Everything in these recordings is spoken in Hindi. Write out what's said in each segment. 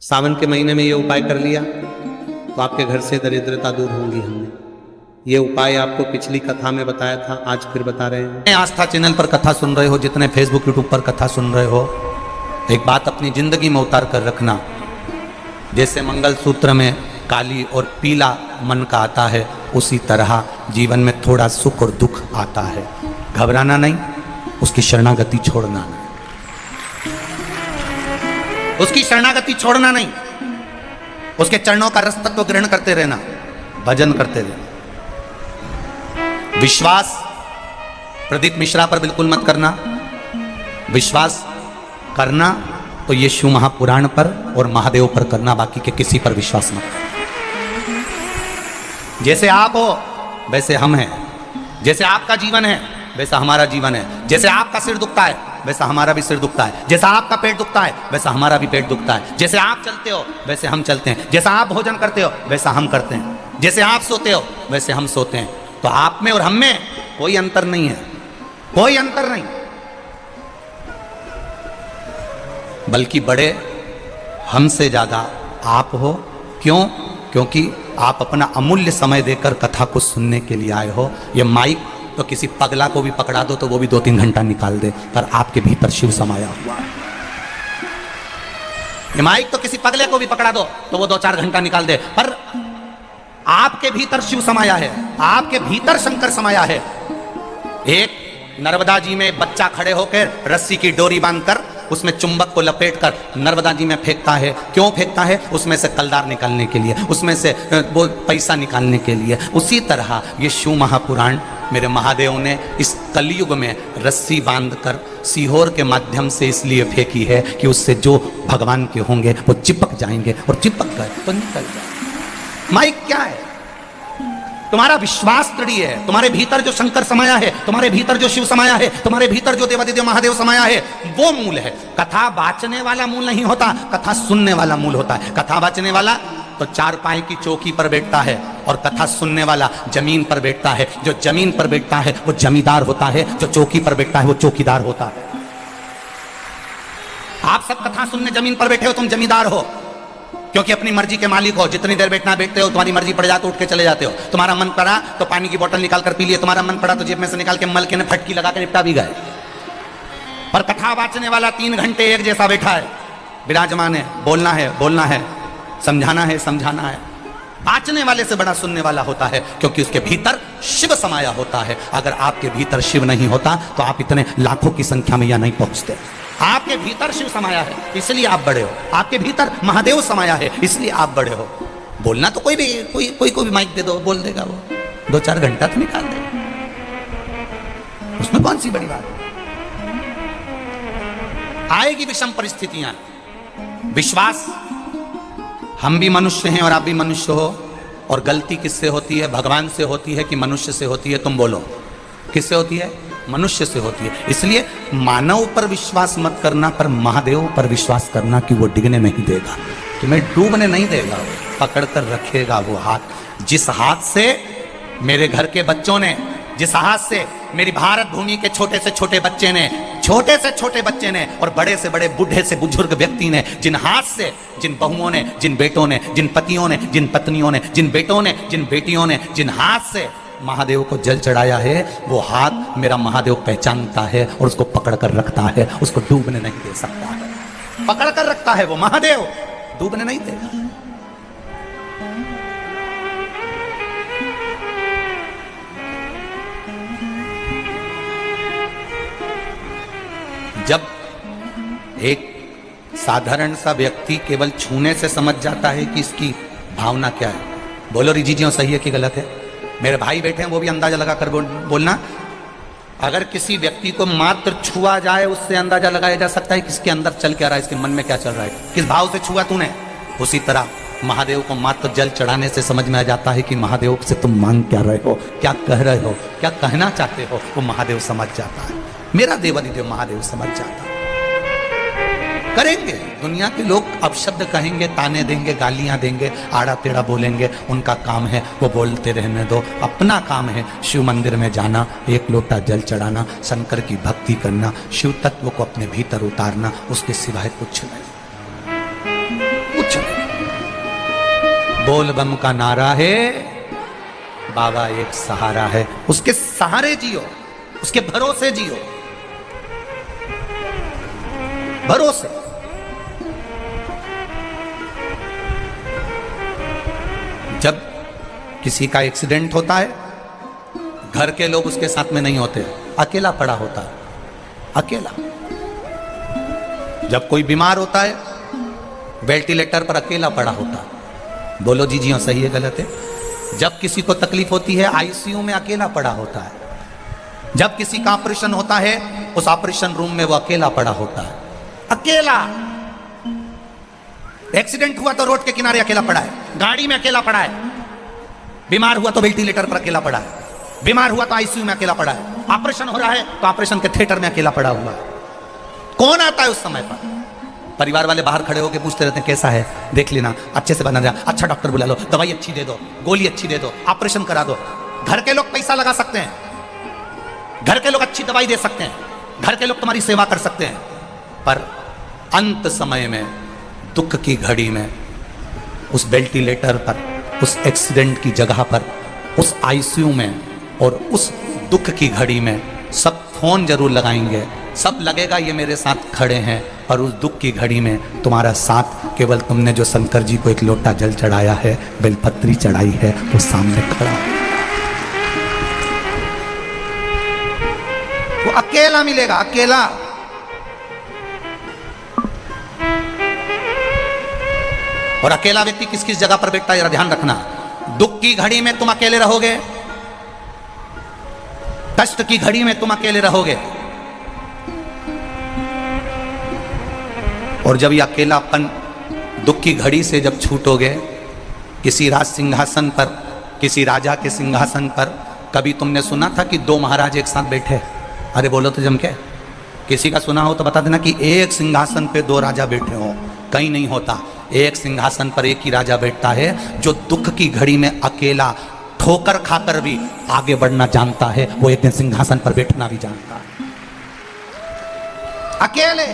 सावन के महीने में ये उपाय कर लिया तो आपके घर से दरिद्रता दूर होंगी। हमने ये उपाय आपको पिछली कथा में बताया था, आज फिर बता रहे हैं। आस्था चैनल पर कथा सुन रहे हो, जितने फेसबुक यूट्यूब पर कथा सुन रहे हो, एक बात अपनी जिंदगी में उतार कर रखना। जैसे मंगलसूत्र में काली और पीला मन का आता है, उसी तरह जीवन में थोड़ा सुख और दुख आता है। घबराना नहीं, उसकी शरणागति छोड़ना नहीं, उसकी शरणागति छोड़ना नहीं, उसके चरणों का रसतत्व ग्रहण करते रहना, भजन करते रहना। विश्वास प्रदीप मिश्रा पर बिल्कुल मत करना। विश्वास करना तो ये शिव महापुराण पर और महादेव पर करना, बाकी के किसी पर विश्वास मत करना। जैसे आप हो वैसे हम हैं, जैसे आपका जीवन है वैसा हमारा जीवन है, जैसे आपका सिर दुखता है वैसा हमारा भी सिर दुखता है, जैसा आपका पेट दुखता है वैसा हमारा भी पेट दुखता है, जैसे आप चलते हो वैसे हम चलते हैं, जैसा आप भोजन करते हो वैसा हम करते हैं, जैसे आप सोते हो वैसे हम सोते हैं। तो आप में और हम में कोई अंतर नहीं है, कोई अंतर नहीं, बल्कि बड़े हमसे ज्यादा आप हो। क्यों? क्योंकि आप अपना अमूल्य समय देकर कथा को सुनने के लिए आए हो। ये माइक तो किसी पगला को भी पकड़ा दो तो वो भी 2-3 घंटा निकाल दे, पर आपके भीतर शिव समाया हुआ है। ये माइक तो किसी पगले को भी पकड़ा दो तो वो 2-4 घंटा निकाल दे, पर आपके भीतर शिव समाया है, आपके भीतर शंकर समाया है। एक नर्मदा जी में बच्चा खड़े होकर रस्सी की डोरी बांधकर उसमें चुंबक को लपेटकर नर्मदा जी में फेंकता है। क्यों फेंकता है? उसमें से कलदार निकालने के लिए, उसमें से वो पैसा निकालने के लिए। उसी तरह ये शिव महापुराण मेरे महादेव ने इस कलयुग में रस्सी बांधकर सीहोर के माध्यम से इसलिए फेंकी है कि उससे जो भगवान के होंगे वो चिपक जाएंगे, और चिपक गए तो निकल जाएंगे। माइक क्या है? तुम्हारा विश्वास दृढ़ है, तुम्हारे भीतर जो शंकर समाया है, तुम्हारे भीतर जो शिव समाया है, तुम्हारे भीतर जो देवादिदेव महादेव समाया है, वो मूल है। कथा बाचने वाला मूल नहीं होता, कथा सुनने वाला मूल होता है। कथा बाचने वाला तो 4 पाए की चौकी पर बैठता है, और कथा सुनने वाला जमीन पर बैठता है। जो जमीन पर बैठता है वो जमींदार होता है, जो चौकी पर बैठता है वो चौकीदार होता है। आप सब कथा सुनने जमीन पर बैठे हो, तुम जमींदार हो, क्योंकि अपनी मर्जी के मालिक हो। जितनी देर बैठना बैठते हो, तुम्हारी मर्जी पड़ जाए तो उठ के चले जाते हो। तुम्हारा मन पड़ा तो पानी की बोतल निकाल कर पी लिए, तुम्हारा मन पड़ा तो जेब में से निकाल के मलके ने फटकी लगा के निपटा भी गए। पर कथा बाचने वाला 3 घंटे एक जैसा बैठा है, विराजमान है, बोलना है बोलना है, समझाना है समझाना है। बाचने वाले से बड़ा सुनने वाला होता है, क्योंकि उसके भीतर शिव समाया होता है। अगर आपके भीतर शिव नहीं होता तो आप इतने लाखों की संख्या में यहां नहीं पहुंचते। आपके भीतर शिव समाया है इसलिए आप बड़े हो, आपके भीतर महादेव समाया है इसलिए आप बड़े हो। बोलना तो कोई भी माइक दे दो, बोल देगा, वो 2-4 घंटा तो निकाल देगा, उसमें कौन सी बड़ी बात है? आएगी विषम परिस्थितियां। विश्वास, हम भी मनुष्य हैं और आप भी मनुष्य हो, और गलती किससे होती है? भगवान से होती है कि मनुष्य से होती है? तुम बोलो, किससे होती है? मनुष्य से होती है। इसलिए मानव पर विश्वास मत करना, पर महादेव पर विश्वास करना कि वो डिगने नहीं देगा, तुम्हें डूबने नहीं देगा, पकड़ कर रखेगा वो हाथ। जिस हाथ से मेरे घर के बच्चों ने, जिस हाथ से मेरी भारत भूमि के छोटे से छोटे बच्चे ने, छोटे से छोटे बच्चे ने, और बड़े से बड़े बूढ़े से बुजुर्ग व्यक्ति ने, जिन हाथ से, जिन बहुओं ने, जिन बेटों ने, जिन पतियों ने, जिन पत्नियों ने, जिन बेटों ने, जिन बेटियों ने, जिन हाथ से महादेव को जल चढ़ाया है, वो हाथ मेरा महादेव पहचानता है और उसको पकड़ कर रखता है, उसको डूबने नहीं दे सकता है। पकड़ कर रखता है वो महादेव, डूबने नहीं देगा। जब एक साधारण सा व्यक्ति केवल छूने से समझ जाता है कि इसकी भावना क्या है, बोलो रिजीजियों सही है कि गलत है? मेरे भाई बैठे हैं, वो भी अंदाजा लगा कर बोलना। अगर किसी व्यक्ति को मात्र छुआ जाए, उससे अंदाजा लगाया जा सकता है किसके अंदर चल क्या रहा है, इसके मन में क्या चल रहा है, किस भाव से छुआ तूने। उसी तरह महादेव को मात्र जल चढ़ाने से समझ में आ जाता है कि महादेव से तुम मांग क्या रहे हो, क्या कह रहे हो, क्या कहना चाहते हो, वो महादेव समझ जाता है। मेरा देवादिदेव महादेव समझ जाता है। करेंगे, दुनिया के लोग अपशब्द कहेंगे, ताने देंगे, गालियां देंगे, आड़ा टेढ़ा बोलेंगे, उनका काम है, वो बोलते रहने दो। अपना काम है शिव मंदिर में जाना, 1 लोटा जल चढ़ाना, शंकर की भक्ति करना, शिव तत्व को अपने भीतर उतारना, उसके सिवाय कुछ नहीं, कुछ बोल बम का नारा है, बाबा एक सहारा है। उसके सहारे जियो, उसके भरोसे जियो, भरोसे। जब किसी का एक्सीडेंट होता है, घर के लोग उसके साथ में नहीं होते, अकेला पड़ा होता है, अकेला। जब कोई बीमार होता है, वेंटिलेटर पर अकेला पड़ा होता है। बोलो जी जी हाँ, सही है गलत है? जब किसी को तकलीफ होती है, आईसीयू में अकेला पड़ा होता है। जब किसी का ऑपरेशन होता है, उस ऑपरेशन रूम में वो अकेला पड़ा होता है, अकेला। एक्सीडेंट हुआ तो रोड के किनारे अकेला पड़ा है, गाड़ी में अकेला पड़ा है। बीमार हुआ तो वेंटिलेटर पर अकेला पड़ा है, बीमार हुआ तो आईसीयू में अकेला पड़ा है। ऑपरेशन हो रहा है तो ऑपरेशन के थिएटर में अकेला पड़ा हुआ है। कौन आता है उस समय पर? परिवार वाले बाहर खड़े होकर पूछते रहते हैं कैसा है, देख लेना, अच्छे से बना जा, अच्छा डॉक्टर बुला लो, दवाई अच्छी दे दो, गोली अच्छी दे दो, ऑपरेशन करा दो। घर के लोग पैसा लगा सकते हैं, घर के लोग अच्छी दवाई दे सकते हैं, घर के लोग तुम्हारी सेवा कर सकते हैं, पर अंत समय में, दुख की घड़ी में, उस वेंटिलेटर पर, उस एक्सीडेंट की जगह पर, उस आईसीयू में और उस दुख की घड़ी में सब फोन जरूर लगाएंगे, सब लगेगा ये मेरे साथ खड़े हैं, और उस दुख की घड़ी में तुम्हारा साथ केवल तुमने जो शंकर जी को एक लोटा जल चढ़ाया है, बेलपत्री चढ़ाई है, वो सामने खड़ा है। वो अकेला मिलेगा, अकेला। और अकेला व्यक्ति किस किस जगह पर बैठता है जरा ध्यान रखना। दुख की घड़ी में तुम अकेले रहोगे, कष्ट की घड़ी में तुम अकेले रहोगे, और जब ये अकेलापन दुख की घड़ी से जब छूटोगे, किसी राज सिंहासन पर, किसी राजा के सिंहासन पर, कभी तुमने सुना था कि दो महाराज एक साथ बैठे? अरे बोलो तो जम के, किसी का सुना हो तो बता देना कि एक सिंहासन पे दो राजा बैठे हो। कहीं नहीं होता, एक सिंहासन पर एक ही राजा बैठता है, जो दुख की घड़ी में अकेला ठोकर खाकर भी आगे बढ़ना जानता है, वो एक दिन सिंहासन पर बैठना भी जानता है, अकेले।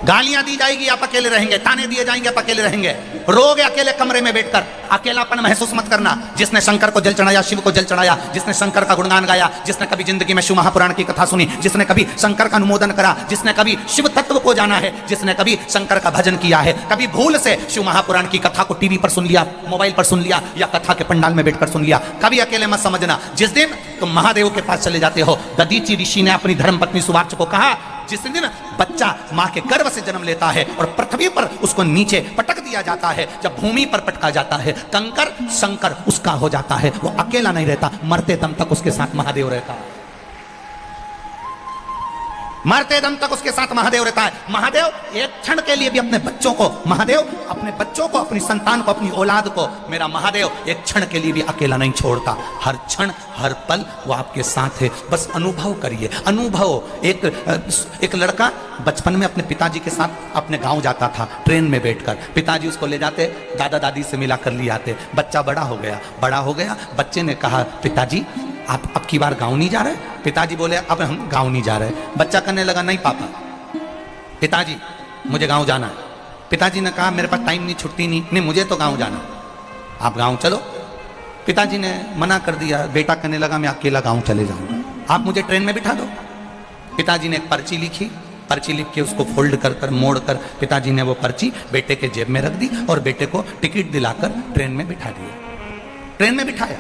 गालियां दी जाएगी, आप अकेले रहेंगे, ताने दिए जाएंगे, आप अकेले रहेंगे, रोगे अकेले कमरे में बैठकर। अकेलापन महसूस मत करना। जिसने शंकर को जल चढ़ाया, शिव को जल चढ़ाया, जिसने शंकर का गुणगान गाया, जिसने कभी जिंदगी में शिव महापुराण की कथा सुनी, जिसने कभी शंकर का अनुमोदन करा, जिसने कभी शिव तत्व को जाना है, जिसने कभी शंकर का भजन किया है, कभी भूल से शिव महापुराण की कथा को टीवी पर सुन लिया, मोबाइल पर सुन लिया, या कथा के पंडाल में बैठकर सुन लिया, कभी अकेले मत समझना। जिस दिन तुम महादेव के पास चले जाते हो, दधीचि ऋषि ने अपनी धर्मपत्नी सुवार्च को कहा, जिस दिन बच्चा मां के गर्भ से जन्म लेता है और पृथ्वी पर उसको नीचे पटक दिया जाता है, जब भूमि पर पटका जाता है, कंकर शंकर उसका हो जाता है, वो अकेला नहीं रहता, मरते दम तक उसके साथ महादेव रहता है, मरते दम तक उसके साथ महादेव रहता है। महादेव एक क्षण के लिए भी अपने बच्चों को, महादेव अपने बच्चों को, अपनी संतान को, अपनी औलाद को, मेरा महादेव एक क्षण के लिए भी अकेला नहीं छोड़ता। हर क्षण हर पल वो आपके साथ है। बस अनुभव करिए, अनुभव। एक लड़का बचपन में अपने पिताजी के साथ अपने गांव जाता था, ट्रेन में बैठकर। पिताजी उसको ले जाते, दादा दादी से मिला कर ले आते। बच्चा बड़ा हो गया। बच्चे ने कहा, पिताजी आप अब की बार गांव नहीं जा रहे? पिताजी बोले, अब हम गांव नहीं जा रहे। बच्चा कहने लगा, नहीं पापा, पिताजी मुझे गांव जाना है। पिताजी ने कहा, मेरे पास टाइम नहीं, छुट्टी नहीं, मुझे तो गांव जाना, आप गांव चलो। पिताजी ने मना कर दिया। बेटा कहने लगा, मैं अकेला गांव चले जाऊंगा, आप मुझे ट्रेन में बिठा दो। पिताजी ने एक पर्ची लिखी, पर्ची लिख के उसको फोल्ड कर मोड़ कर पिताजी ने वो पर्ची बेटे के जेब में रख दी और बेटे को टिकट दिलाकर ट्रेन में बिठा दिया। ट्रेन में बिठाया,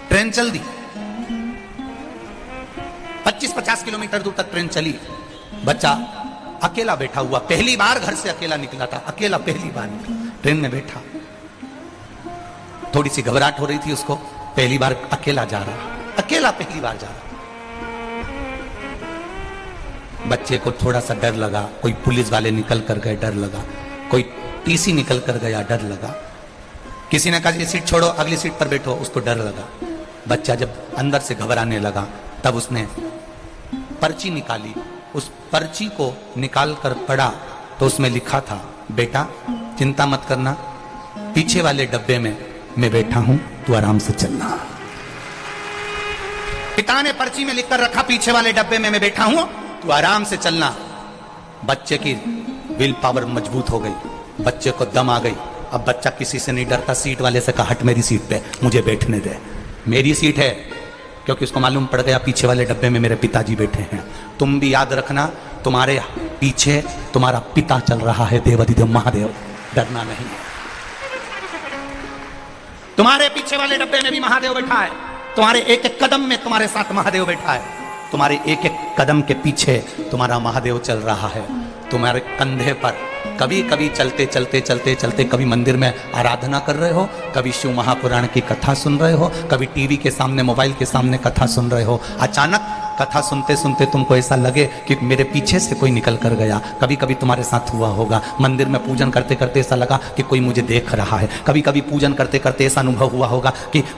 ट्रेन चल दी। 25-50 किलोमीटर दूर तक ट्रेन चली। बच्चा अकेला बैठा हुआ, पहली बार घर से अकेला निकला था, अकेला पहली बार निकला, ट्रेन में बैठा। थोड़ी सी घबराहट हो रही थी उसको, पहली बार अकेला जा रहा, अकेला पहली बार जा रहा। बच्चे को थोड़ा सा डर लगा, कोई पुलिस वाले निकल कर गए, डर लगा, कोई टीसी निकल कर गया, डर लगा, किसी ने कहा ये सीट छोड़ो, अगली सीट पर बैठो, उसको डर लगा। बच्चा जब अंदर से घबराने लगा, तब उसने पर्ची निकाली। उस पर्ची को निकाल कर पढ़ा तो उसमें लिखा था, बेटा चिंता मत करना, पीछे वाले डब्बे में मैं बैठा हूं, तू आराम से चलना। पिता ने पर्ची में लिखकर रखा, पीछे वाले डब्बे में मैं बैठा हूं, तू आराम से चलना। बच्चे की विल पावर मजबूत हो गई, बच्चे को दम आ गई। अब बच्चा किसी से नहीं डरता, सीट वाले से कहा हट मेरी सीट पे, मुझे बैठने दे, मेरी सीट है, क्योंकि उसको मालूम पड़ गया पीछे वाले डब्बे में मेरे पिताजी बैठे हैं। तुम भी याद रखना, तुम्हारे पीछे तुम्हारा पिता चल रहा है, देवाधिदेव महादेव, डरना नहीं। तुम्हारे पीछे वाले डब्बे में भी महादेव बैठा है, तुम्हारे एक एक कदम में तुम्हारे साथ महादेव बैठा है, तुम्हारे एक एक कदम के पीछे तुम्हारा महादेव चल रहा है, तुम्हारे कंधे पर। कभी कभी चलते चलते चलते चलते कभी मंदिर में आराधना कर रहे हो, कभी शिव महापुराण की कथा सुन रहे हो, कभी टीवी के सामने मोबाइल के सामने कथा सुन रहे हो, अचानक कथा सुनते सुनते तुमको ऐसा लगे कि मेरे पीछे से कोई निकल कर गया। कभी कभी तुम्हारे साथ हुआ होगा, मंदिर में पूजन करते करते ऐसा लगा कि कोई मुझे देख रहा है, कभी कभी पूजन करते करते ऐसा अनुभव हुआ होगा कि